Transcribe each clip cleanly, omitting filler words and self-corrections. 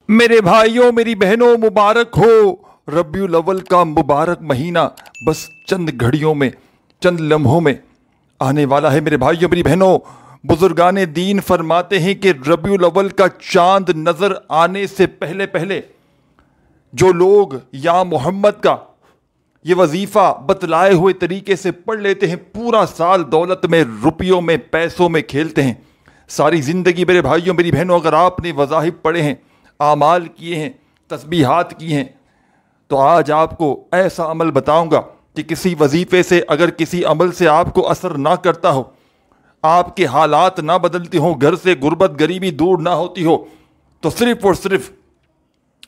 میرے بھائیوں میری بہنوں مبارک ہو ربیع الاول کا مبارک مہینہ بس چند گھڑیوں میں چند لمحوں میں آنے والا ہے۔ میرے بھائیوں میری بہنوں بزرگان دین فرماتے ہیں کہ ربیع الاول کا چاند نظر آنے سے پہلے پہلے جو لوگ یا محمد کا یہ وظیفہ بتلائے ہوئے طریقے سے پڑھ لیتے ہیں پورا سال دولت میں روپیوں میں پیسوں میں کھیلتے ہیں۔ ساری زندگی میرے بھائیوں میری بہنوں اگر آپ نے وظائف پڑھے ہیں، اعمال کیے ہیں، تسبیحات کی ہیں، تو آج آپ کو ایسا عمل بتاؤں گا کہ کسی وظیفے سے اگر کسی عمل سے آپ کو اثر نہ کرتا ہو، آپ کے حالات نہ بدلتے ہوں، گھر سے غربت غریبی دور نہ ہوتی ہو، تو صرف اور صرف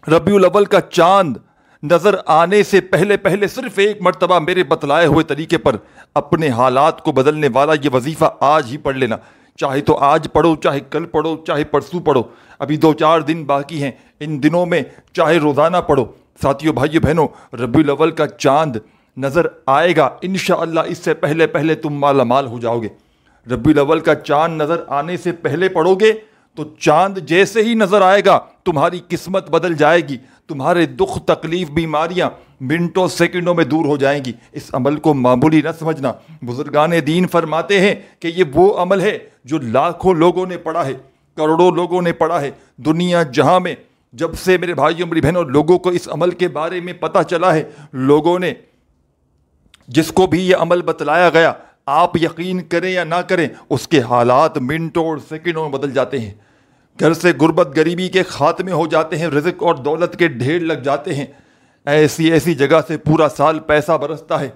ربیع الاول کا چاند نظر آنے سے پہلے پہلے صرف ایک مرتبہ میرے بتلائے ہوئے طریقے پر اپنے حالات کو بدلنے والا یہ وظیفہ آج ہی پڑھ لینا۔ چاہے تو آج پڑھو، چاہے کل پڑھو، چاہے پرسوں پڑھو، ابھی 2-4 دن باقی ہیں، ان دنوں میں چاہے روزانہ پڑھو۔ ساتھیوں بھائیو بہنوں ربیع الاول کا چاند نظر آئے گا انشاءاللہ، اس سے پہلے پہلے تم مالا مال ہو جاؤ گے۔ ربیع الاول کا چاند نظر آنے سے پہلے پڑھو گے تو چاند جیسے ہی نظر آئے گا تمہاری قسمت بدل جائے گی، تمہارے دکھ تکلیف بیماریاں منٹوں سیکنڈوں میں دور ہو جائیں گی۔ اس عمل کو معمولی نہ سمجھنا۔ بزرگان دین فرماتے ہیں کہ یہ وہ عمل ہے جو لاکھوں لوگوں نے پڑھا ہے، کروڑوں لوگوں نے پڑھا ہے۔ دنیا جہاں میں جب سے میرے بھائیوں میری بہنوں لوگوں کو اس عمل کے بارے میں پتہ چلا ہے، لوگوں نے جس کو بھی یہ عمل بتلایا گیا، آپ یقین کریں یا نہ کریں، اس کے حالات منٹوں اور سیکنڈوں میں بدل جاتے ہیں۔ گھر سے غربت غریبی کے خاتمے ہو جاتے ہیں، رزق اور دولت کے ڈھیر لگ جاتے ہیں۔ ایسی ایسی جگہ سے پورا سال پیسہ برستا ہے،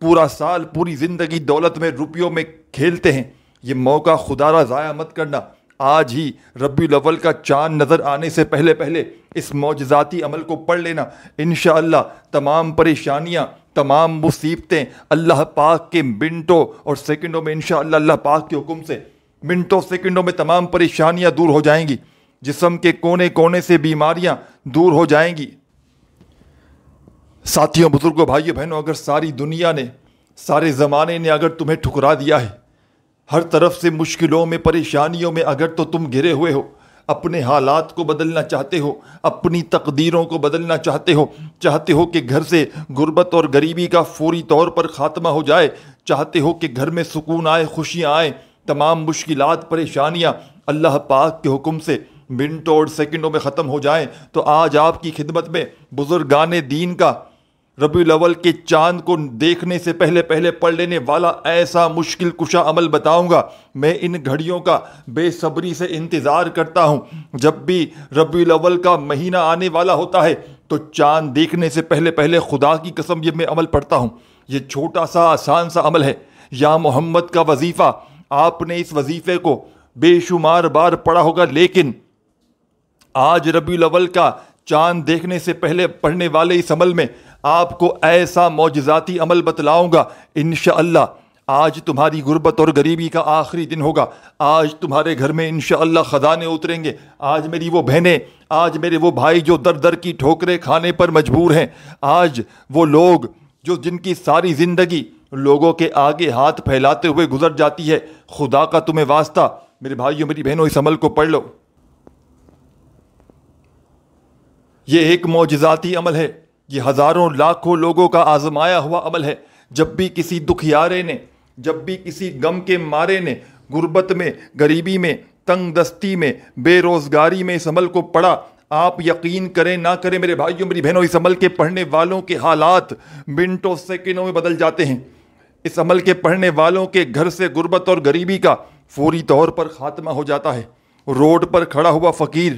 پورا سال پوری زندگی دولت میں روپیوں میں کھیلتے ہیں۔ یہ موقع خدا را ضائع مت کرنا۔ آج ہی ربیع الاول کا چاند نظر آنے سے پہلے پہلے اس معجزاتی عمل کو پڑھ لینا۔ انشاءاللہ تمام پریشانیاں، تمام مصیبتیں اللہ پاک کے منٹوں اور سیکنڈوں میں انشاءاللہ اللہ پاک کے حکم سے منٹوں سیکنڈوں میں تمام پریشانیاں دور ہو جائیں گی۔ جسم کے کونے کونے سے بیماریاں دور ہو جائیں گی۔ ساتھیوں بزرگوں بھائیوں بہنوں اگر ساری دنیا نے، سارے زمانے نے اگر تمہیں ٹھکرا دیا ہے، ہر طرف سے مشکلوں میں پریشانیوں میں اگر تو تم گھرے ہوئے ہو، اپنے حالات کو بدلنا چاہتے ہو، اپنی تقدیروں کو بدلنا چاہتے ہو کہ گھر سے غربت اور غریبی کا فوری طور پر خاتمہ ہو جائے، چاہتے ہو کہ گھر میں سکون آئے، خوشیاں آئیں، تمام مشکلات پریشانیاں اللہ پاک کے حکم سے منٹوں اور سیکنڈوں میں ختم ہو جائیں، تو آج آپ کی خدمت میں بزرگان دین کا ربیع الاول کے چاند کو دیکھنے سے پہلے پہلے پڑھ لینے والا ایسا مشکل کشا عمل بتاؤں گا۔ میں ان گھڑیوں کا بے صبری سے انتظار کرتا ہوں۔ جب بھی ربیع الاول کا مہینہ آنے والا ہوتا ہے تو چاند دیکھنے سے پہلے پہلے خدا کی قسم یہ میں عمل پڑھتا ہوں۔ یہ چھوٹا سا آسان سا عمل ہے، یا محمد کا وظیفہ۔ آپ نے اس وظیفے کو بے شمار بار پڑھا ہوگا، لیکن آج ربیع الاول کا چاند دیکھنے سے پہلے پڑھنے والے اس عمل میں آپ کو ایسا معجزاتی عمل بتلاؤں گا۔ انشاءاللہ آج تمہاری غربت اور غریبی کا آخری دن ہوگا۔ آج تمہارے گھر میں انشاءاللہ خزانے اتریں گے۔ آج میری وہ بہنیں، آج میرے وہ بھائی جو در در کی ٹھوکریں کھانے پر مجبور ہیں، آج وہ لوگ جو جن کی ساری زندگی لوگوں کے آگے ہاتھ پھیلاتے ہوئے گزر جاتی ہے، خدا کا تمہیں واسطہ میرے بھائیوں میری بہنوں اس عمل کو پڑھ لو۔ یہ ایک معجزاتی عمل ہے، یہ ہزاروں لاکھوں لوگوں کا آزمایا ہوا عمل ہے۔ جب بھی کسی دکھیارے نے، جب بھی کسی غم کے مارے نے غربت میں، غریبی میں، تنگ دستی میں، بے روزگاری میں اس عمل کو پڑھا، آپ یقین کریں نہ کریں میرے بھائیوں میری بہنوں اس عمل کے پڑھنے والوں کے حالات منٹوں سیکنڈوں میں بدل جاتے ہیں۔ اس عمل کے پڑھنے والوں کے گھر سے غربت اور غریبی کا فوری طور پر خاتمہ ہو جاتا ہے۔ روڈ پر کھڑا ہوا فقیر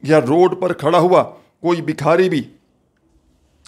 یا روڈ پر کھڑا ہوا کوئی بھکاری بھی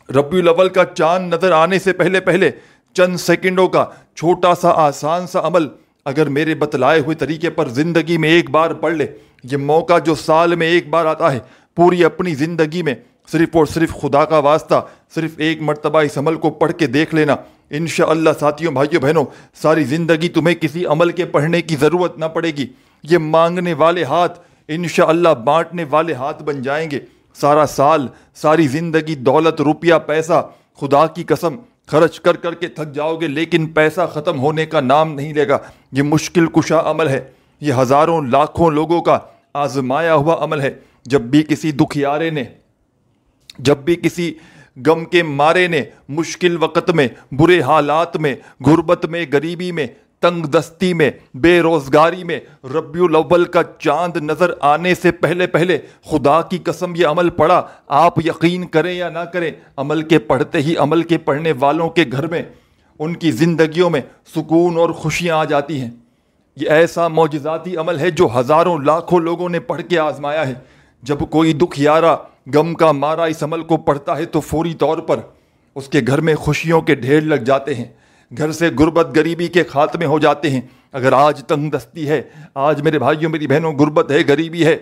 ربیع الاول کا چاند نظر آنے سے پہلے پہلے چند سیکنڈوں کا چھوٹا سا آسان سا عمل اگر میرے بتلائے ہوئے طریقے پر زندگی میں ایک بار پڑھ لے، یہ موقع جو سال میں ایک بار آتا ہے، پوری اپنی زندگی میں صرف اور صرف خدا کا واسطہ صرف ایک مرتبہ اس عمل کو پڑھ کے دیکھ لینا۔ انشاءاللہ ساتھیوں بھائیوں بہنوں ساری زندگی تمہیں کسی عمل کے پڑھنے کی ضرورت نہ پڑے گی۔ یہ مانگنے والے ہاتھ انشاءاللہ بانٹنے والے ہاتھ بن جائیں گے۔ سارا سال، ساری زندگی دولت، روپیہ، پیسہ خدا کی قسم خرچ کر کر کے تھک جاؤ گے، لیکن پیسہ ختم ہونے کا نام نہیں لے گا۔ یہ مشکل کشا عمل ہے، یہ ہزاروں لاکھوں لوگوں کا آزمایا ہوا عمل ہے۔ جب بھی کسی دکھیارے نے، جب بھی کسی غم کے مارے نے مشکل وقت میں، برے حالات میں، غربت میں، غریبی میں، تنگ دستی میں، بے روزگاری میں ربیع الاول کا چاند نظر آنے سے پہلے پہلے خدا کی قسم یہ عمل پڑھا، آپ یقین کریں یا نہ کریں، عمل کے پڑھتے ہی عمل کے پڑھنے والوں کے گھر میں، ان کی زندگیوں میں سکون اور خوشیاں آ جاتی ہیں۔ یہ ایسا معجزاتی عمل ہے جو ہزاروں لاکھوں لوگوں نے پڑھ کے آزمایا ہے۔ جب کوئی دکھیارا، غم کا مارا اس عمل کو پڑھتا ہے تو فوری طور پر اس کے گھر میں خوشیوں کے ڈھیر لگ جاتے ہیں، گھر سے غربت غریبی کے خاتمے ہو جاتے ہیں۔ اگر آج تنگ دستی ہے، آج میرے بھائیوں میری بہنوں غربت ہے، غریبی ہے،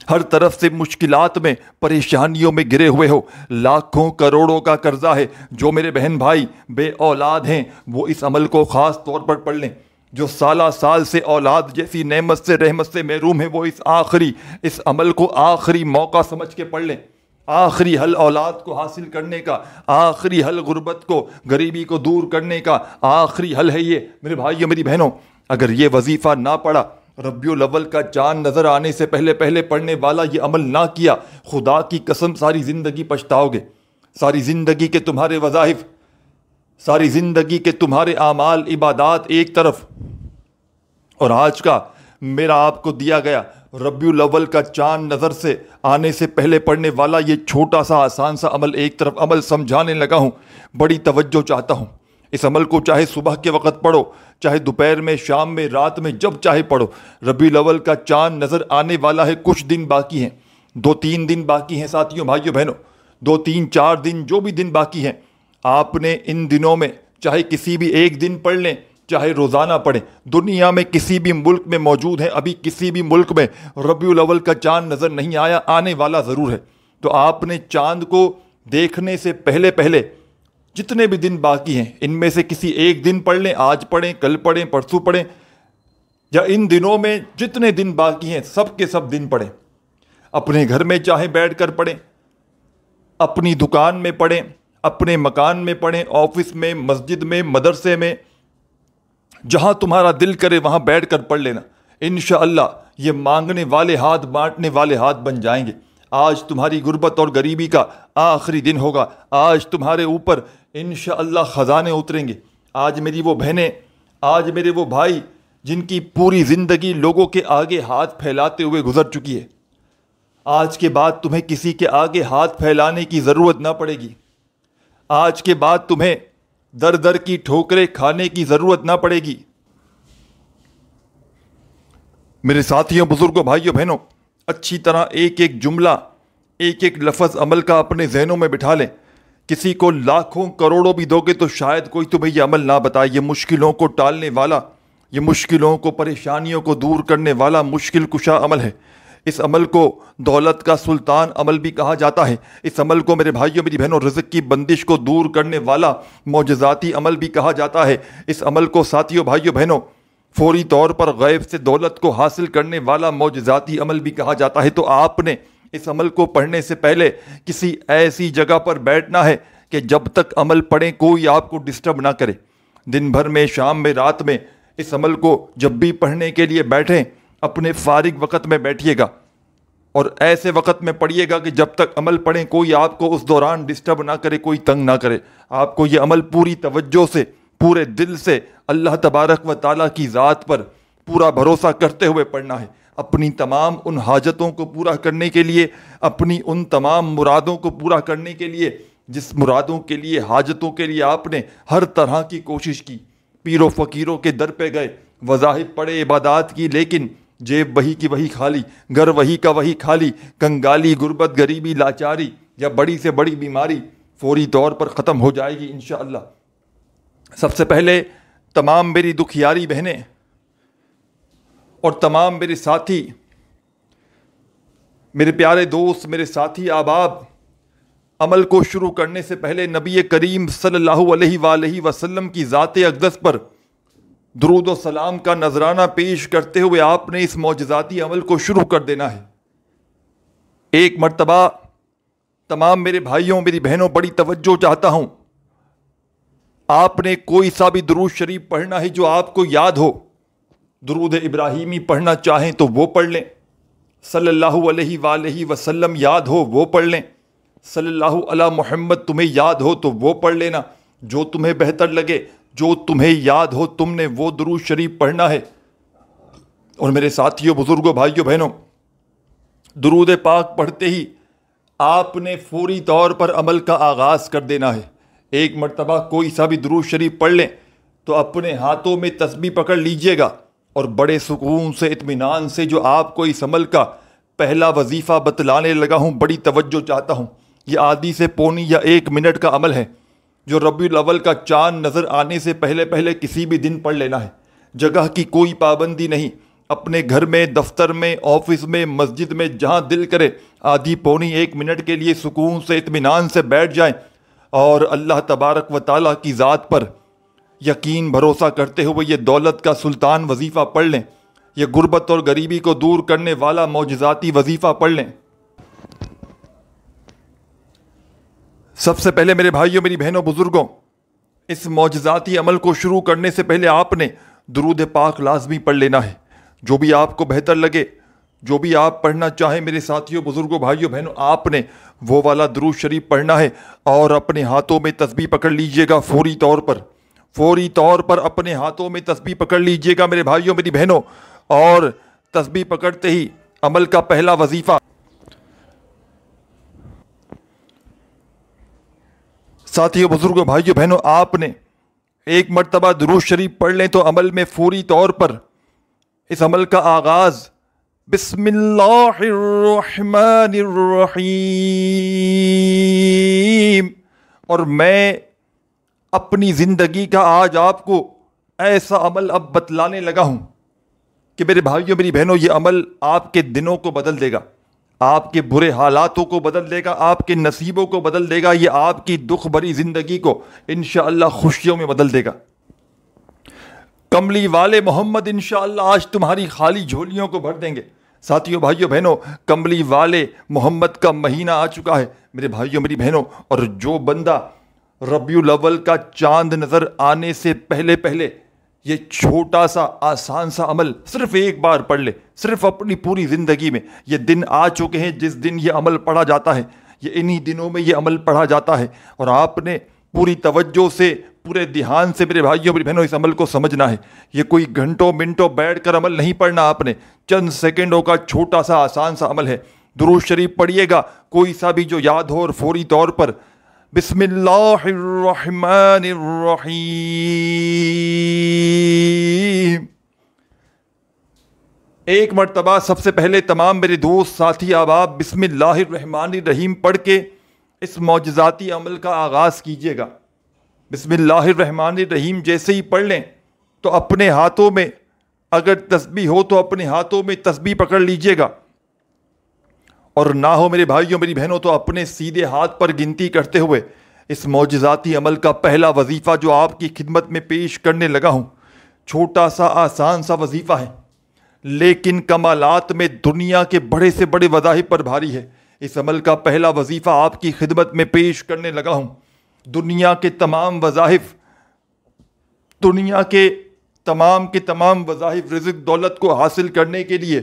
ہر طرف سے مشکلات میں، پریشانیوں میں گرے ہوئے ہو، لاکھوں کروڑوں کا قرضہ ہے، جو میرے بہن بھائی بے اولاد ہیں وہ اس عمل کو خاص طور پر پڑھ لیں۔ جو سالہ سال سے اولاد جیسی نعمت سے، رحمت سے محروم ہیں، وہ اس عمل کو آخری موقع سمجھ کے پڑھ لیں۔ آخری حل اولاد کو حاصل کرنے کا، آخری حل غربت کو، غریبی کو دور کرنے کا آخری حل ہے یہ میرے بھائیوں میری بہنوں۔ اگر یہ وظیفہ نہ پڑھا، ربیع الاول کا چاند نظر آنے سے پہلے پہلے پڑھنے والا یہ عمل نہ کیا، خدا کی قسم ساری زندگی پچھتاؤ گے۔ ساری زندگی کے تمہارے وظائف، ساری زندگی کے تمہارے اعمال عبادات ایک طرف، اور آج کا میرا آپ کو دیا گیا ربیع الاول کا چاند نظر سے آنے سے پہلے پڑھنے والا یہ چھوٹا سا آسان سا عمل ایک طرف، عمل سمجھانے لگا ہوں، بڑی توجہ چاہتا ہوں۔ اس عمل کو چاہے صبح کے وقت پڑھو، چاہے دوپہر میں، شام میں، رات میں، جب چاہے پڑھو۔ ربیع الاول کا چاند نظر آنے والا ہے، کچھ دن باقی ہیں، 2-3 دن باقی ہیں ساتھیوں بھائیوں بہنوں، 2-3-4 دن، جو بھی دن باقی ہیں، آپ نے ان دنوں میں چاہے کسی بھی ایک دن پڑھ لیں، چاہے روزانہ پڑھیں۔ دنیا میں کسی بھی ملک میں موجود ہیں، ابھی کسی بھی ملک میں ربیع الاول کا چاند نظر نہیں آیا، آنے والا ضرور ہے، تو آپ نے چاند کو دیکھنے سے پہلے پہلے جتنے بھی دن باقی ہیں ان میں سے کسی ایک دن پڑھ لیں، آج پڑھیں، کل پڑھیں، پرسوں پڑھیں، یا ان دنوں میں جتنے دن باقی ہیں سب کے سب دن پڑھیں۔ اپنے گھر میں چاہے بیٹھ کر پڑھیں، اپنی دکان میں پڑھیں، اپنے مکان میں پڑھیں، آفس میں، مسجد میں، مدرسے میں، جہاں تمہارا دل کرے وہاں بیٹھ کر پڑھ لینا۔ انشاءاللہ یہ مانگنے والے ہاتھ بانٹنے والے ہاتھ بن جائیں گے۔ آج تمہاری غربت اور غریبی کا آخری دن ہوگا، آج تمہارے اوپر انشاءاللہ خزانے اتریں گے۔ آج میری وہ بہنیں، آج میرے وہ بھائی جن کی پوری زندگی لوگوں کے آگے ہاتھ پھیلاتے ہوئے گزر چکی ہے، آج کے بعد تمہیں کسی کے آگے ہاتھ پھیلانے کی ضرورت نہ پڑے گی۔ آج کے بعد تمہیں در در کی ٹھوکریں کھانے کی ضرورت نہ پڑے گی۔ میرے ساتھیوں، بزرگوں، بھائیوں، بہنوں، اچھی طرح ایک ایک جملہ، ایک ایک لفظ عمل کا اپنے ذہنوں میں بٹھا لیں۔ کسی کو لاکھوں کروڑوں بھی دو گے تو شاید کوئی تمہیں یہ عمل نہ بتائے۔ یہ مشکلوں کو ٹالنے والا، یہ مشکلوں کو، پریشانیوں کو دور کرنے والا مشکل کشا عمل ہے۔ اس عمل کو دولت کا سلطان عمل بھی کہا جاتا ہے۔ اس عمل کو میرے بھائیوں میری بہنوں رزق کی بندش کو دور کرنے والا معجزاتی عمل بھی کہا جاتا ہے۔ اس عمل کو ساتھیوں بھائیوں بہنوں فوری طور پر غیب سے دولت کو حاصل کرنے والا معجزاتی عمل بھی کہا جاتا ہے۔ تو آپ نے اس عمل کو پڑھنے سے پہلے کسی ایسی جگہ پر بیٹھنا ہے کہ جب تک عمل پڑھیں کوئی آپ کو ڈسٹرب نہ کرے۔ دن بھر میں، شام میں، رات میں اس عمل کو جب بھی پڑھنے کے لیے بیٹھیں اپنے فارغ وقت میں بیٹھیے گا، اور ایسے وقت میں پڑھیے گا کہ جب تک عمل پڑھیں کوئی آپ کو اس دوران ڈسٹرب نہ کرے، کوئی تنگ نہ کرے۔ آپ کو یہ عمل پوری توجہ سے، پورے دل سے اللہ تبارک و تعالیٰ کی ذات پر پورا بھروسہ کرتے ہوئے پڑھنا ہے۔ اپنی تمام ان حاجتوں کو پورا کرنے کے لیے، اپنی ان تمام مرادوں کو پورا کرنے کے لیے جس مرادوں کے لیے، حاجتوں کے لیے آپ نے ہر طرح کی کوشش کی، پیر و فقیروں کے در پہ گئے، وظائف پڑھے، عبادات کی، لیکن جیب وہی کی وہی خالی، گھر وہی کا وہی خالی، کنگالی، غربت، غریبی، لاچاری یا بڑی سے بڑی بیماری فوری طور پر ختم ہو جائے گی انشاءاللہ۔ سب سے پہلے تمام میری دکھیاری بہنیں اور تمام میرے ساتھی، میرے پیارے دوست، میرے ساتھی احباب، عمل کو شروع کرنے سے پہلے نبی کریم صلی اللہ علیہ وآلہ وسلم کی ذات اقدس پر درود و سلام کا نذرانہ پیش کرتے ہوئے آپ نے اس معجزاتی عمل کو شروع کر دینا ہے۔ ایک مرتبہ تمام میرے بھائیوں، میری بہنوں، بڑی توجہ چاہتا ہوں، آپ نے کوئی سا بھی درود شریف پڑھنا ہے جو آپ کو یاد ہو، درود ابراہیمی پڑھنا چاہیں تو وہ پڑھ لیں، صلی اللہ علیہ وآلہ وسلم یاد ہو وہ پڑھ لیں، صلی اللہ علی محمد تمہیں یاد ہو تو وہ پڑھ لینا، جو تمہیں بہتر لگے، جو تمہیں یاد ہو تم نے وہ درود شریف پڑھنا ہے۔ اور میرے ساتھیوں، بزرگوں، بھائیوں، بہنوں، درود پاک پڑھتے ہی آپ نے فوری طور پر عمل کا آغاز کر دینا ہے۔ ایک مرتبہ کوئی سا بھی درود شریف پڑھ لیں تو اپنے ہاتھوں میں تسبیح پکڑ لیجئے گا اور بڑے سکون سے، اطمینان سے، جو آپ کو اس عمل کا پہلا وظیفہ بتلانے لگا ہوں، بڑی توجہ چاہتا ہوں۔ یہ آدھی سے پونی یا 1 منٹ کا عمل ہے جو ربیع الاول کا چاند نظر آنے سے پہلے پہلے کسی بھی دن پڑھ لینا ہے۔ جگہ کی کوئی پابندی نہیں، اپنے گھر میں، دفتر میں، آفس میں، مسجد میں، جہاں دل کرے آدھی پونی 1 منٹ کے لیے سکون سے، اطمینان سے بیٹھ جائیں اور اللہ تبارک و تعالیٰ کی ذات پر یقین بھروسہ کرتے ہوئے یہ دولت کا سلطان وظیفہ پڑھ لیں، یہ غربت اور غریبی کو دور کرنے والا معجزاتی وظیفہ پڑھ لیں۔ سب سے پہلے میرے بھائیوں، میری بہنوں، بزرگوں، اس معجزاتی عمل کو شروع کرنے سے پہلے آپ نے درود پاک لازمی پڑھ لینا ہے۔ جو بھی آپ کو بہتر لگے، جو بھی آپ پڑھنا چاہیں میرے ساتھیوں، بزرگوں، بھائیوں، بہنوں، آپ نے وہ والا درود شریف پڑھنا ہے اور اپنے ہاتھوں میں تسبیح پکڑ لیجئے گا فوری طور پر اپنے ہاتھوں میں تسبیح پکڑ لیجئے گا میرے بھائیوں، میری بہنوں، اور تسبیح پکڑتے ہی عمل کا پہلا وظیفہ، ساتھیوں، بزرگوں، بھائیوں، بہنوں، آپ نے ایک مرتبہ درود شریف پڑھ لیں تو عمل میں فوری طور پر اس عمل کا آغاز بسم اللہ الرحمن الرحیم، اور میں اپنی زندگی کا آج آپ کو ایسا عمل اب بتلانے لگا ہوں کہ میرے بھائیوں، میری بہنوں، یہ عمل آپ کے دنوں کو بدل دے گا، آپ کے برے حالاتوں کو بدل دے گا، آپ کے نصیبوں کو بدل دے گا، یہ آپ کی دکھ بھری زندگی کو انشاءاللہ خوشیوں میں بدل دے گا۔ کملی والے محمد انشاءاللہ آج تمہاری خالی جھولیوں کو بھر دیں گے۔ ساتھیوں، بھائیوں، بہنوں، کملی والے محمد کا مہینہ آ چکا ہے میرے بھائیوں، میری بہنوں، اور جو بندہ ربیع الاول کا چاند نظر آنے سے پہلے پہلے یہ چھوٹا سا آسان سا عمل صرف ایک بار پڑھ لے، صرف اپنی پوری زندگی میں، یہ دن آ چکے ہیں جس دن یہ عمل پڑھا جاتا ہے، یہ انہی دنوں میں یہ عمل پڑھا جاتا ہے، اور آپ نے پوری توجہ سے، پورے دھیان سے میرے بھائیوں، میری بہنوں، اس عمل کو سمجھنا ہے۔ یہ کوئی گھنٹوں منٹوں بیٹھ کر عمل نہیں پڑھنا، آپ نے چند سیکنڈوں کا چھوٹا سا آسان سا عمل ہے۔ درود شریف پڑھیے گا کوئی سا بھی جو یاد ہو، اور فوری طور پر بسم اللہ الرحمن الرحیم، ایک مرتبہ سب سے پہلے تمام میرے دوست، ساتھی، احباب بسم اللہ الرحمن الرحیم پڑھ کے اس معجزاتی عمل کا آغاز کیجیے گا۔ بسم اللہ الرحمن الرحیم جیسے ہی پڑھ لیں تو اپنے ہاتھوں میں اگر تسبیح ہو تو اپنے ہاتھوں میں تسبیح پکڑ لیجیے گا، اور نہ ہو میرے بھائیوں، میری بہنوں، تو اپنے سیدھے ہاتھ پر گنتی کرتے ہوئے اس معجزاتی عمل کا پہلا وظیفہ جو آپ کی خدمت میں پیش کرنے لگا ہوں، چھوٹا سا آسان سا وظیفہ ہے لیکن کمالات میں دنیا کے بڑے سے بڑے وظائف پر بھاری ہے۔ اس عمل کا پہلا وظیفہ آپ کی خدمت میں پیش کرنے لگا ہوں۔ دنیا کے تمام وظائف، دنیا کے تمام وظائف رزق دولت کو حاصل کرنے کے لیے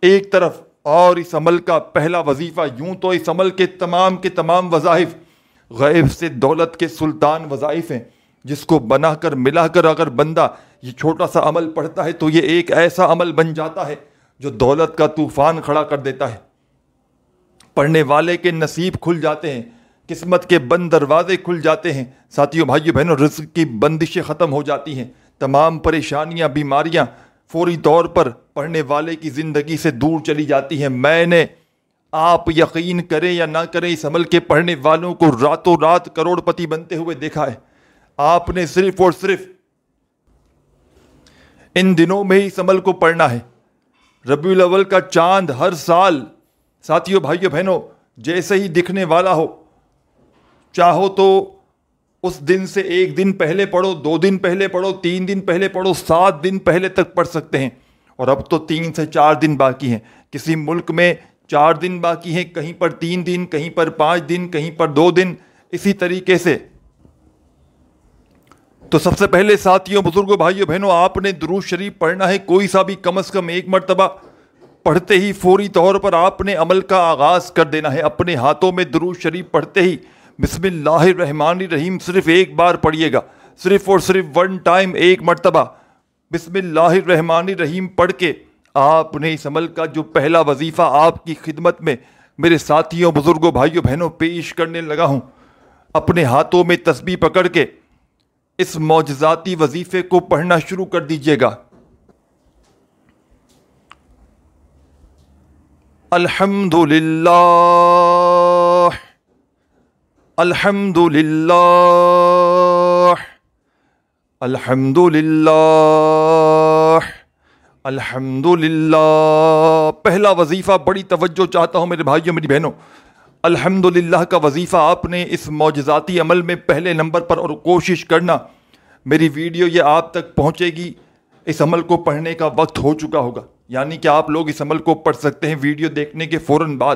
ایک طرف، اور اس عمل کا پہلا وظیفہ، یوں تو اس عمل کے تمام وظائف غیب سے دولت کے سلطان وظائف ہیں، جس کو بنا کر ملا کر اگر بندہ یہ چھوٹا سا عمل پڑھتا ہے تو یہ ایک ایسا عمل بن جاتا ہے جو دولت کا طوفان کھڑا کر دیتا ہے۔ پڑھنے والے کے نصیب کھل جاتے ہیں، قسمت کے بند دروازے کھل جاتے ہیں۔ ساتھیوں، بھائیوں، بہنوں، رزق کی بندشیں ختم ہو جاتی ہیں، تمام پریشانیاں، بیماریاں فوری طور پر پڑھنے والے کی زندگی سے دور چلی جاتی ہیں۔ میں نے، آپ یقین کریں یا نہ کریں، اس عمل کے پڑھنے والوں کو راتوں رات کروڑ پتی بنتے ہوئے دیکھا ہے۔ آپ نے صرف اور صرف ان دنوں میں ہی اس عمل کو پڑھنا ہے۔ ربیع الاول کا چاند ہر سال، ساتھیوں، بھائیوں، بہنوں، جیسے ہی دکھنے والا ہو، چاہو تو اس دن سے 1 دن پہلے پڑھو، 2 دن پہلے پڑھو، 3 دن پہلے پڑھو، 7 دن پہلے تک پڑھ سکتے ہیں، اور اب تو 3 سے 4 دن باقی ہیں۔ کسی ملک میں 4 دن باقی ہیں، کہیں پر 3 دن، کہیں پر 5 دن، کہیں پر 2 دن، اسی طریقے سے تو سب سے پہلے ساتھیوں، بزرگوں، بھائیوں، بہنوں، آپ نے درود شریف پڑھنا ہے، کوئی سا بھی، کم از کم ایک مرتبہ پڑھتے ہی فوری طور پر آپ نے عمل کا آغاز کر دینا ہے۔ اپنے ہاتھوں میں درود شریف پڑھتے ہی بسم اللہ الرحمن الرحیم صرف ایک بار پڑھیے گا، صرف اور صرف ون ٹائم، ایک مرتبہ بسم اللہ الرحمن الرحیم پڑھ کے آپ نے اس عمل کا جو پہلا وظیفہ آپ کی خدمت میں میرے ساتھیوں، بزرگوں، بھائیوں، بہنوں پیش کرنے لگا ہوں، اپنے ہاتھوں میں تسبیح پکڑ کے اس معجزاتی وظیفے کو پڑھنا شروع کر دیجیے گا۔ الحمد للہ، الحمد للہ، الحمد للہ، الحمد للہ۔ پہلا وظیفہ، بڑی توجہ چاہتا ہوں میرے بھائیوں، میری بہنوں، الحمد للہ کا وظیفہ آپ نے اس معجزاتی عمل میں پہلے نمبر پر، اور کوشش کرنا میری ویڈیو یہ آپ تک پہنچے گی، اس عمل کو پڑھنے کا وقت ہو چکا ہوگا، یعنی کہ آپ لوگ اس عمل کو پڑھ سکتے ہیں ویڈیو دیکھنے کے فوراً بعد۔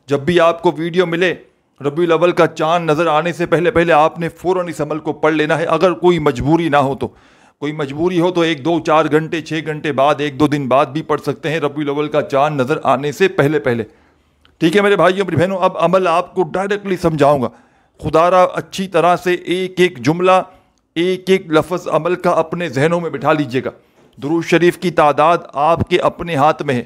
جب بھی آپ کو ویڈیو ملے، ربیع الاول کا چاند نظر آنے سے پہلے آپ نے فوراً اس عمل کو پڑھ لینا ہے۔ اگر کوئی مجبوری نہ ہو تو، کوئی مجبوری ہو تو 1 2 4 گھنٹے 6 گھنٹے بعد، 1 2 دن بعد بھی پڑھ سکتے ہیں، ربیع الاول کا چاند نظر آنے سے پہلے۔ ٹھیک ہے میرے بھائیوں، میری بہنوں، اب عمل آپ کو ڈائریکٹلی سمجھاؤں گا، خدا را اچھی طرح سے ایک ایک جملہ، ایک ایک لفظ عمل کا اپنے ذہنوں میں بٹھا لیجئے گا۔ درود شریف کی تعداد آپ کے اپنے ہاتھ میں ہے،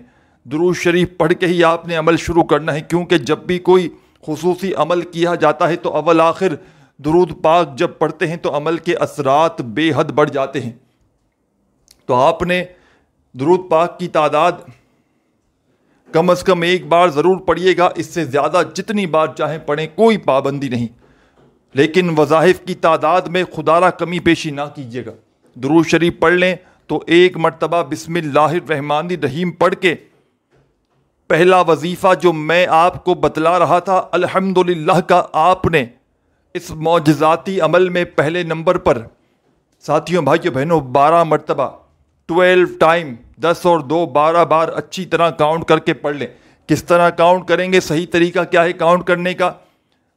درود شریف پڑھ کے ہی آپ نے عمل شروع کرنا ہے، کیونکہ جب بھی کوئی خصوصی عمل کیا جاتا ہے تو اول آخر درود پاک جب پڑھتے ہیں تو عمل کے اثرات بے حد بڑھ جاتے ہیں۔ تو آپ نے درود پاک کی تعداد کم از کم ایک بار ضرور پڑھیے گا، اس سے زیادہ جتنی بار چاہیں پڑھیں، کوئی پابندی نہیں، لیکن وظائف کی تعداد میں خدا را کمی پیشی نہ کیجیے گا۔ درود شریف پڑھ لیں تو ایک مرتبہ بسم اللہ الرحمن الرحیم پڑھ کے پہلا وظیفہ جو میں آپ کو بتلا رہا تھا الحمدللہ کا، آپ نے اس معجزاتی عمل میں پہلے نمبر پر ساتھیوں، بھائیوں، بہنوں 12 مرتبہ 12 ٹائم 10 اور 2 12 بار اچھی طرح کاؤنٹ کر کے پڑھ لیں۔ کس طرح کاؤنٹ کریں گے؟ صحیح طریقہ کیا ہے کاؤنٹ کرنے کا؟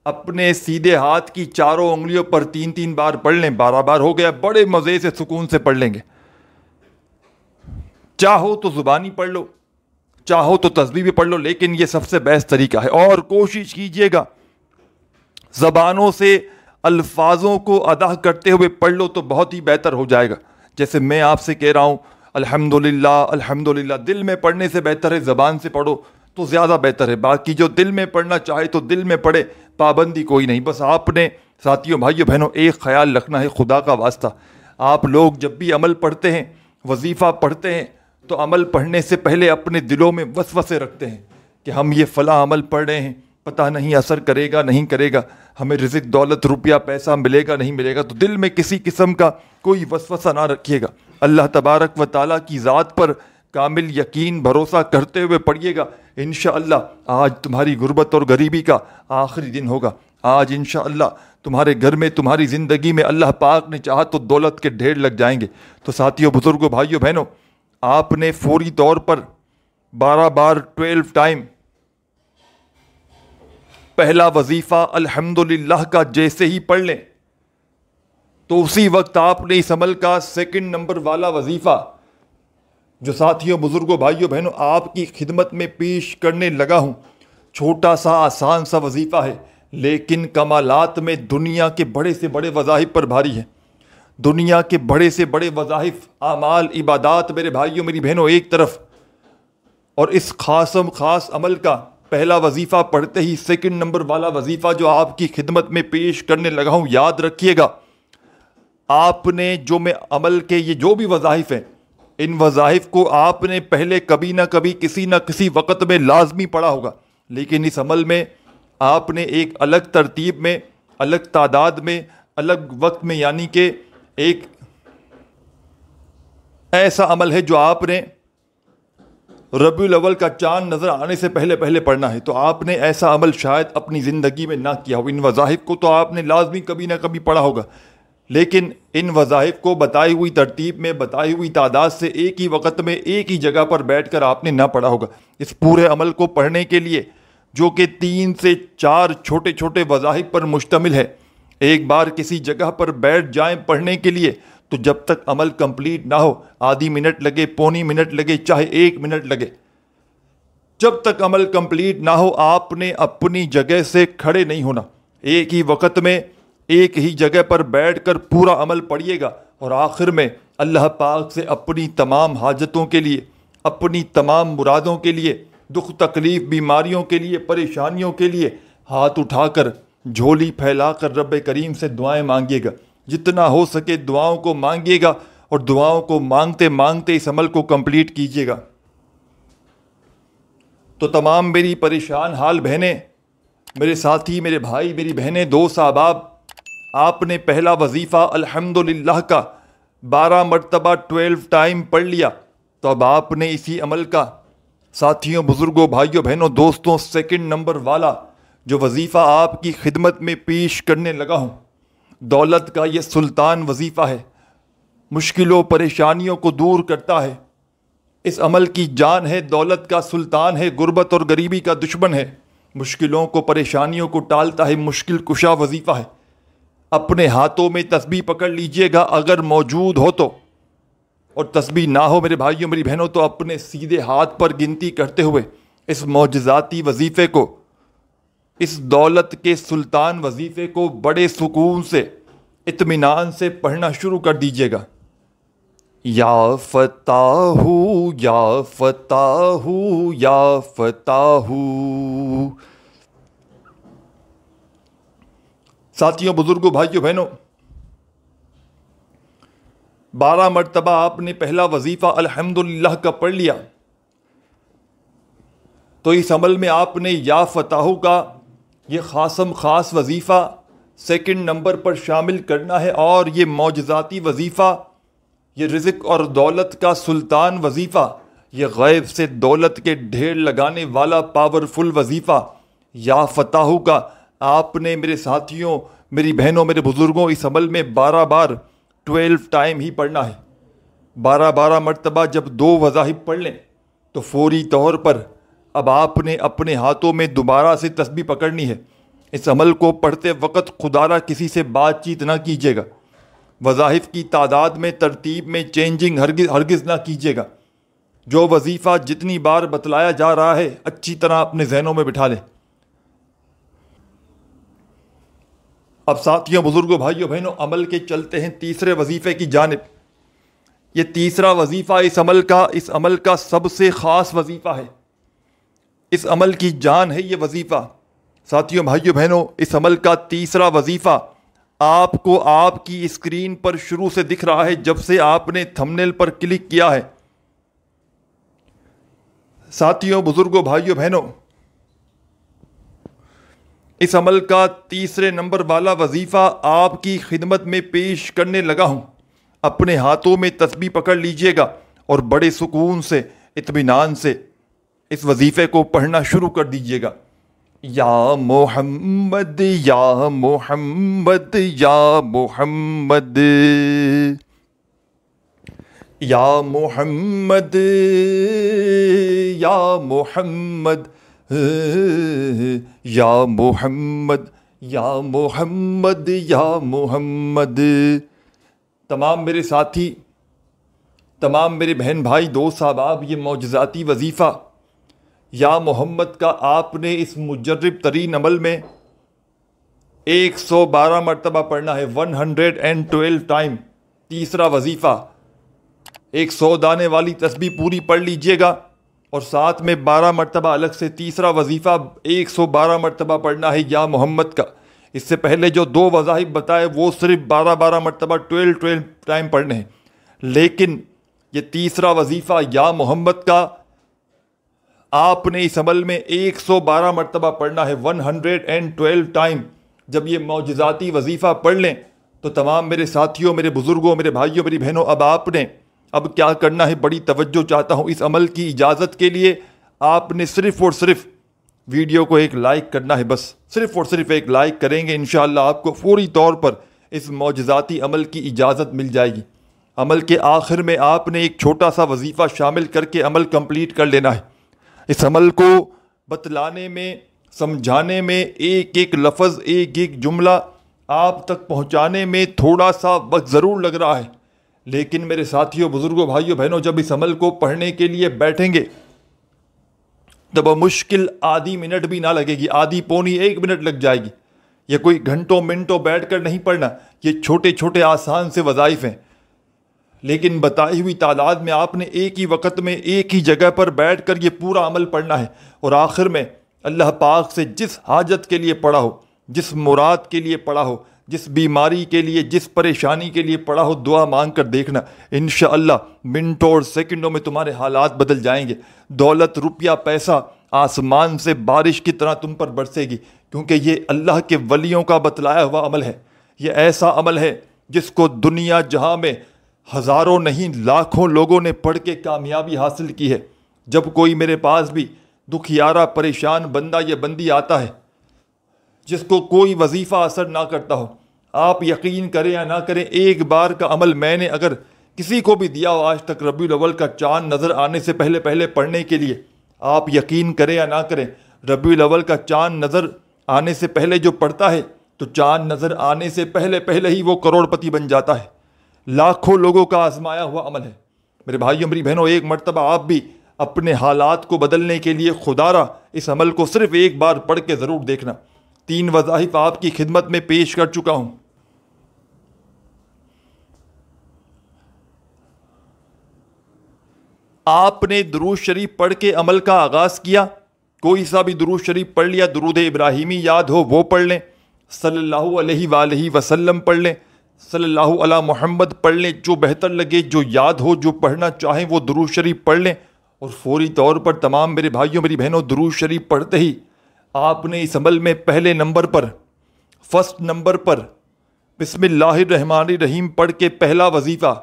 اپنے سیدھے ہاتھ کی چاروں انگلیوں پر 3 بار پڑھ لیں، 12 بار ہو گیا، بڑے مزے سے سکون سے پڑھ لیں گے۔ چاہو تو زبانی پڑھ لو، چاہو تو تسبیح بھی پڑھ لو، لیکن یہ سب سے بیسٹ طریقہ ہے، اور کوشش کیجئے گا زبانوں سے الفاظوں کو ادا کرتے ہوئے پڑھ لو تو بہت ہی بہتر ہو جائے گا۔ جیسے میں آپ سے کہہ رہا ہوں الحمدللہ الحمدللہ، دل میں پڑھنے سے بہتر ہے زبان سے پڑھو تو زیادہ بہتر ہے۔ باقی جو دل میں پڑھنا چاہے تو دل میں پڑھے، پابندی کوئی نہیں۔ بس آپ نے ساتھیوں، بھائیوں، بہنوں ایک خیال رکھنا ہے، خدا کا واسطہ، آپ لوگ جب بھی عمل پڑھتے ہیں، وظیفہ پڑھتے ہیں، تو عمل پڑھنے سے پہلے اپنے دلوں میں وسوسے رکھتے ہیں کہ ہم یہ فلاں عمل پڑھ رہے ہیں، پتہ نہیں اثر کرے گا نہیں کرے گا، ہمیں رزق دولت روپیہ پیسہ ملے گا نہیں ملے گا۔ تو دل میں کسی قسم کا کوئی وسوسہ نہ رکھیے گا، اللہ تبارک و تعالیٰ کی ذات پر کامل یقین بھروسہ کرتے ہوئے پڑھیے گا۔ انشاءاللہ آج تمہاری غربت اور غریبی کا آخری دن ہوگا، آج انشاءاللہ تمہارے گھر میں، تمہاری زندگی میں اللہ پاک نے چاہا تو دولت کے ڈھیر لگ جائیں گے۔ تو ساتھیوں، بزرگوں، بھائیوں، بہنوں، آپ نے فوری طور پر 12 بار 12 ٹائم پہلا وظیفہ الحمدللہ کا جیسے ہی پڑھ لیں تو اسی وقت آپ نے اس عمل کا سیکنڈ نمبر والا وظیفہ جو ساتھیوں، بزرگوں، بھائیوں، بہنوں آپ کی خدمت میں پیش کرنے لگا ہوں، چھوٹا سا آسان سا وظیفہ ہے، لیکن کمالات میں دنیا کے بڑے سے بڑے وظائف پر بھاری ہے۔ دنیا کے بڑے سے بڑے وظائف، اعمال، عبادات میرے بھائیوں، میری بہنوں ایک طرف، اور اس خاص عمل کا پہلا وظیفہ پڑھتے ہی سیکنڈ نمبر والا وظیفہ جو آپ کی خدمت میں پیش کرنے لگا ہوں، یاد رکھیے گا آپ نے جو میں عمل کے یہ جو بھی وظائف ہیں، ان وظائف کو آپ نے پہلے کبھی نہ کبھی کسی نہ کسی وقت میں لازمی پڑھا ہوگا، لیکن اس عمل میں آپ نے ایک الگ ترتیب میں، الگ تعداد میں، الگ وقت میں، یعنی کہ ایک ایسا عمل ہے جو آپ نے ربیع الاول کا چاند نظر آنے سے پہلے پڑھنا ہے، تو آپ نے ایسا عمل شاید اپنی زندگی میں نہ کیا ہو۔ ان وظائف کو تو آپ نے لازمی کبھی نہ کبھی پڑھا ہوگا، لیکن ان وظائف کو بتائی ہوئی ترتیب میں، بتائی ہوئی تعداد سے ایک ہی وقت میں ایک ہی جگہ پر بیٹھ کر آپ نے نہ پڑھا ہوگا۔ اس پورے عمل کو پڑھنے کے لیے جو کہ 3 سے 4 چھوٹے چھوٹے وظائف پر مشتمل ہے، ایک بار کسی جگہ پر بیٹھ جائیں پڑھنے کے لیے تو جب تک عمل کمپلیٹ نہ ہو، آدھی منٹ لگے، پونی منٹ لگے، چاہے 1 منٹ لگے، جب تک عمل کمپلیٹ نہ ہو آپ نے اپنی جگہ سے کھڑے نہیں ہونا۔ ایک ہی وقت میں ایک ہی جگہ پر بیٹھ کر پورا عمل پڑھیے گا، اور آخر میں اللہ پاک سے اپنی تمام حاجتوں کے لیے، اپنی تمام مرادوں کے لیے، دکھ تکلیف بیماریوں کے لیے، پریشانیوں کے لیے ہاتھ اٹھا کر، جھولی پھیلا کر رب کریم سے دعائیں مانگیے گا۔ جتنا ہو سکے دعاؤں کو مانگیے گا، اور دعاؤں کو مانگتے مانگتے اس عمل کو کمپلیٹ کیجیے گا۔ تو تمام میری پریشان حال بہنیں، میرے ساتھی، میرے بھائی، میری بہنیں، دوست، احباب، آپ نے پہلا وظیفہ الحمدللہ کا 12 مرتبہ 12 ٹائم پڑھ لیا، تو اب آپ نے اسی عمل کا ساتھیوں، بزرگوں، بھائیوں، بہنوں، دوستوں، سیکنڈ نمبر والا جو وظیفہ آپ کی خدمت میں پیش کرنے لگا ہوں، دولت کا یہ سلطان وظیفہ ہے، مشکلوں پریشانیوں کو دور کرتا ہے، اس عمل کی جان ہے، دولت کا سلطان ہے، غربت اور غریبی کا دشمن ہے، مشکلوں کو پریشانیوں کو ٹالتا ہے، مشکل کشا وظیفہ ہے۔ اپنے ہاتھوں میں تسبیح پکڑ لیجئے گا اگر موجود ہو تو، اور تسبیح نہ ہو میرے بھائیوں، میری بہنوں، تو اپنے سیدھے ہاتھ پر گنتی کرتے ہوئے اس معجزاتی وظیفے کو، اس دولت کے سلطان وظیفے کو بڑے سکون سے، اطمینان سے پڑھنا شروع کر دیجئے گا۔ یا فتاح یا فتاح یا فتاح۔ ساتھیوں، بزرگوں، بھائیوں، بہنوں، 12 مرتبہ آپ نے پہلا وظیفہ الحمدللہ کا پڑھ لیا، تو اس عمل میں آپ نے یا فتاح کا یہ خاص وظیفہ سیکنڈ نمبر پر شامل کرنا ہے، اور یہ معجزاتی وظیفہ، یہ رزق اور دولت کا سلطان وظیفہ، یہ غیب سے دولت کے ڈھیر لگانے والا پاورفل وظیفہ یا فتاح کا آپ نے میرے ساتھیوں، میری بہنوں، میرے بزرگوں، اس عمل میں 12 بار 12 ٹائم ہی پڑھنا ہے۔ 12 مرتبہ جب 2 وظائف پڑھ لیں تو فوری طور پر اب آپ نے اپنے ہاتھوں میں دوبارہ سے تسبیح پکڑنی ہے۔ اس عمل کو پڑھتے وقت خدا را کسی سے بات چیت نہ کیجیے گا، وظائف کی تعداد میں، ترتیب میں چینجنگ ہرگز نہ کیجیے گا۔ جو وظیفہ جتنی بار بتلایا جا رہا ہے اچھی طرح اپنے ذہنوں میں بٹھا لیں۔ اب ساتھیوں، بزرگوں، بھائیوں، بہنوں، عمل کے چلتے ہیں تیسرے وظیفے کی جانب۔ یہ تیسرا وظیفہ اس عمل کا سب سے خاص وظیفہ ہے، اس عمل کی جان ہے یہ وظیفہ۔ ساتھیوں، بھائیوں، بہنوں، اس عمل کا تیسرا وظیفہ آپ کو آپ کی اسکرین پر شروع سے دکھ رہا ہے جب سے آپ نے تھمبنیل پر کلک کیا ہے۔ ساتھیوں، بزرگوں، بھائیوں، بہنوں، اس عمل کا تیسرے نمبر والا وظیفہ آپ کی خدمت میں پیش کرنے لگا ہوں۔ اپنے ہاتھوں میں تسبیح پکڑ لیجئے گا اور بڑے سکون سے، اطمینان سے اس وظیفے کو پڑھنا شروع کر دیجئے گا۔ یا محمد یا محمد یا محمد یا محمد یا محمد یا محمد یا محمد یا محمد۔ تمام میرے ساتھی، تمام میرے بہن بھائی، دوست، احباب، یہ معجزاتی وظیفہ یا محمد کا آپ نے اس مجرب ترین عمل میں 112 مرتبہ پڑھنا ہے، 112 ٹائم۔ تیسرا وظیفہ 100 دانے والی تسبیح پوری پڑھ لیجئے گا، اور ساتھ میں 12 مرتبہ الگ سے تیسرا وظیفہ 112 مرتبہ پڑھنا ہے یا محمد کا۔ اس سے پہلے جو 2 وظائف بتائے وہ صرف 12 مرتبہ 12 ٹائم پڑھنے ہیں، لیکن یہ تیسرا وظیفہ یا محمد کا آپ نے اس عمل میں 112 مرتبہ پڑھنا ہے، 112 ٹائم۔ جب یہ معجزاتی وظیفہ پڑھ لیں تو تمام میرے ساتھیوں، میرے بزرگوں، میرے بھائیوں، میری بہنوں، اب آپ نے کیا کرنا ہے، بڑی توجہ چاہتا ہوں اس عمل کی اجازت کے لیے آپ نے صرف اور صرف ویڈیو کو ایک لائک کرنا ہے، بس صرف اور صرف ایک لائک کریں گے، انشاءاللہ آپ کو فوری طور پر اس معجزاتی عمل کی اجازت مل جائے گی۔ عمل کے آخر میں آپ نے ایک چھوٹا سا وظیفہ شامل کر کے عمل کمپلیٹ کر لینا ہے۔ اس عمل کو بتلانے میں، سمجھانے میں ایک ایک لفظ، ایک ایک جملہ آپ تک پہنچانے میں تھوڑا سا وقت ضرور لگ رہا ہے، لیکن میرے ساتھیوں، بزرگوں، بھائیوں، بہنوں، جب اس عمل کو پڑھنے کے لیے بیٹھیں گے تب مشکل آدھی منٹ بھی نہ لگے گی، آدھی پونی 1 منٹ لگ جائے گی۔ یہ کوئی گھنٹوں منٹوں بیٹھ کر نہیں پڑھنا، یہ چھوٹے چھوٹے آسان سے وظائف ہیں، لیکن بتائی ہوئی تعداد میں آپ نے ایک ہی وقت میں ایک ہی جگہ پر بیٹھ کر یہ پورا عمل پڑھنا ہے، اور آخر میں اللہ پاک سے جس حاجت کے لیے پڑھا ہو، جس مراد کے لیے پڑھا ہو، جس بیماری کے لیے، جس پریشانی کے لیے پڑھا ہو، دعا مانگ کر دیکھنا، انشاءاللہ منٹوں اور سیکنڈوں میں تمہارے حالات بدل جائیں گے۔ دولت، روپیہ، پیسہ آسمان سے بارش کی طرح تم پر برسے گی، کیونکہ یہ اللہ کے ولیوں کا بتلایا ہوا عمل ہے۔ یہ ایسا عمل ہے جس کو دنیا جہاں میں ہزاروں نہیں لاکھوں لوگوں نے پڑھ کے کامیابی حاصل کی ہے۔ جب کوئی میرے پاس بھی دکھیارا پریشان بندہ یا بندی آتا ہے جس کو کوئی وظیفہ اثر نہ کرتا ہو، آپ یقین کریں یا نہ کریں، ایک بار کا عمل میں نے اگر کسی کو بھی دیا ہو آج تک ربیع الاول کا چاند نظر آنے سے پہلے پہلے پڑھنے کے لیے، آپ یقین کریں یا نہ کریں، ربیع الاول کا چاند نظر آنے سے پہلے جو پڑھتا ہے تو چاند نظر آنے سے پہلے پہلے ہی وہ کروڑ پتی بن جاتا ہے۔ لاکھوں لوگوں کا آزمایا ہوا عمل ہے۔ میرے بھائیوں، میری بہنوں، ایک مرتبہ آپ بھی اپنے حالات کو بدلنے کے لیے خدا را اس عمل کو صرف ایک بار پڑھ کے ضرور دیکھنا۔ 3 وظائف آپ کی خدمت میں پیش کر چکا ہوں۔ آپ نے درود شریف پڑھ کے عمل کا آغاز کیا، کوئی سا بھی درود شریف پڑھ لیا، درود ابراہیمی یاد ہو وہ پڑھ لیں، صلی اللہ علیہ وآلہ وسلم پڑھ لیں، صلی اللہ علی محمد پڑھ لیں، جو بہتر لگے، جو یاد ہو، جو پڑھنا چاہیں وہ درود شریف پڑھ لیں، اور فوری طور پر تمام میرے بھائیوں، میری بہنوں، درود شریف پڑھتے ہی آپ نے اس عمل میں پہلے نمبر پر، فرسٹ نمبر پر بسم اللہ الرحمن الرحیم پڑھ کے پہلا وظیفہ،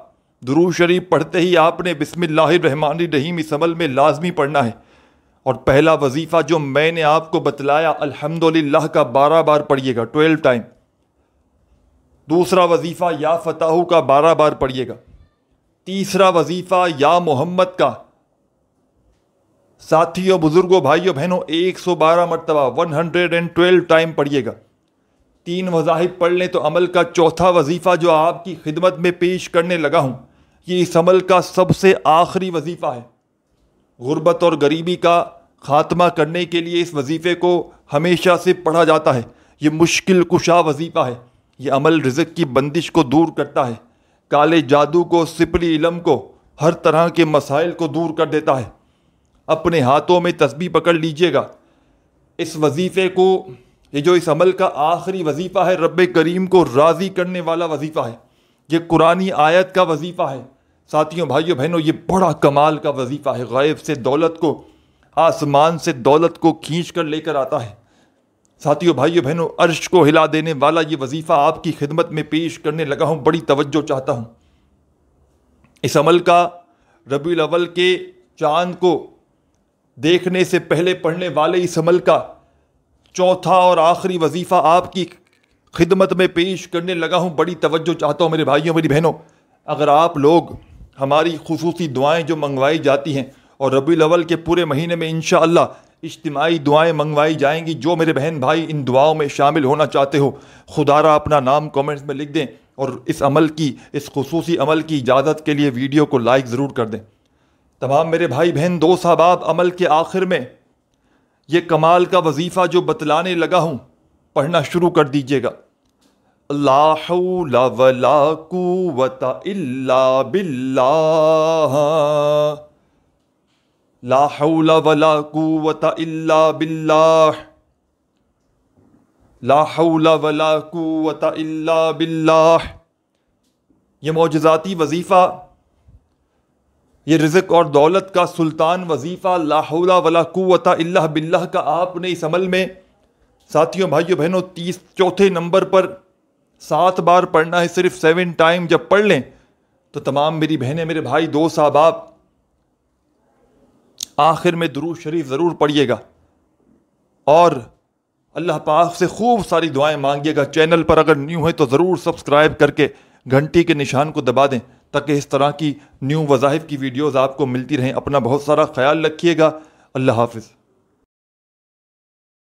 درود شریف پڑھتے ہی آپ نے بسم اللہ الرحمن الرحیم اس عمل میں لازمی پڑھنا ہے، اور پہلا وظیفہ جو میں نے آپ کو بتلایا الحمدللہ کا 12 بار پڑھیے گا، 12 ٹائم۔ دوسرا وظیفہ یا فتح کا 12 بار پڑھیے گا۔ تیسرا وظیفہ یا محمد کا ساتھیوں، بزرگوں، بھائیوں، بہنوں 112 مرتبہ 112 ٹائم پڑھیے گا۔ 3 وظائف پڑھ لیں تو عمل کا چوتھا وظیفہ جو آپ کی خدمت میں پیش کرنے لگا ہوں، یہ اس عمل کا سب سے آخری وظیفہ ہے۔ غربت اور غریبی کا خاتمہ کرنے کے لیے اس وظیفے کو ہمیشہ سے پڑھا جاتا ہے۔ یہ مشکل کشا وظیفہ ہے۔ یہ عمل رزق کی بندش کو دور کرتا ہے، کالے جادو کو، سپلی علم کو، ہر طرح کے مسائل کو دور کر دیتا ہے۔ اپنے ہاتھوں میں تسبیح پکڑ لیجئے گا۔ اس وظیفے کو، یہ جو اس عمل کا آخری وظیفہ ہے، رب کریم کو راضی کرنے والا وظیفہ ہے۔ یہ قرآنی آیت کا وظیفہ ہے۔ ساتھیوں، بھائیوں، بہنوں، یہ بڑا کمال کا وظیفہ ہے۔ غیب سے دولت کو، آسمان سے دولت کو کھینچ کر لے کر آتا ہے۔ ساتھیوں، بھائیوں، بہنوں، عرش کو ہلا دینے والا یہ وظیفہ آپ کی خدمت میں پیش کرنے لگا ہوں، بڑی توجہ چاہتا ہوں۔ اس عمل کا ربیع الاول کے چاند کو دیکھنے سے پہلے پڑھنے والے اس عمل کا چوتھا اور آخری وظیفہ آپ کی خدمت میں پیش کرنے لگا ہوں، بڑی توجہ چاہتا ہوں میرے بھائیوں، میری بہنوں۔ اگر آپ لوگ ہماری خصوصی دعائیں جو منگوائی جاتی ہیں، اور ربیع الاول کے پورے مہینے میں انشاءاللہ اجتماعی دعائیں منگوائی جائیں گی، جو میرے بہن بھائی ان دعاؤں میں شامل ہونا چاہتے ہو، خدا را اپنا نام کومنٹس میں لکھ دیں، اور اس عمل کی، اس خصوصی عمل کی اجازت کے لیے ویڈیو کو لائک ضرور کر دیں۔ تمام میرے بھائی بہن، دوست احباب، عمل کے آخر میں یہ کمال کا وظیفہ جو بتلانے لگا ہوں پڑھنا شروع کر دیجئے گا۔ لا حول ولا قوت الا باللہ، لا حول ولا قوت الا باللہ، لا حول ولا قوت الا باللہ۔ یہ معجزاتی وظیفہ، یہ رزق اور دولت کا سلطان وظیفہ لا حول ولا قوت الا باللہ کا آپ نے اس عمل میں، ساتھیوں، بھائیوں، بہنوں، 34 نمبر پر 7 بار پڑھنا ہے، صرف 7 ٹائم جب پڑھ لیں تو تمام میری بہنیں، میرے بھائی، دوست احباب، آخر میں درود شریف ضرور پڑھیے گا، اور اللہ پاک سے خوب ساری دعائیں مانگیے گا۔ چینل پر اگر نیو ہے تو ضرور سبسکرائب کر کے گھنٹی کے نشان کو دبا دیں، تاکہ اس طرح کی نیو وظائف کی ویڈیوز آپ کو ملتی رہیں۔ اپنا بہت سارا خیال رکھیے گا۔ اللہ حافظ۔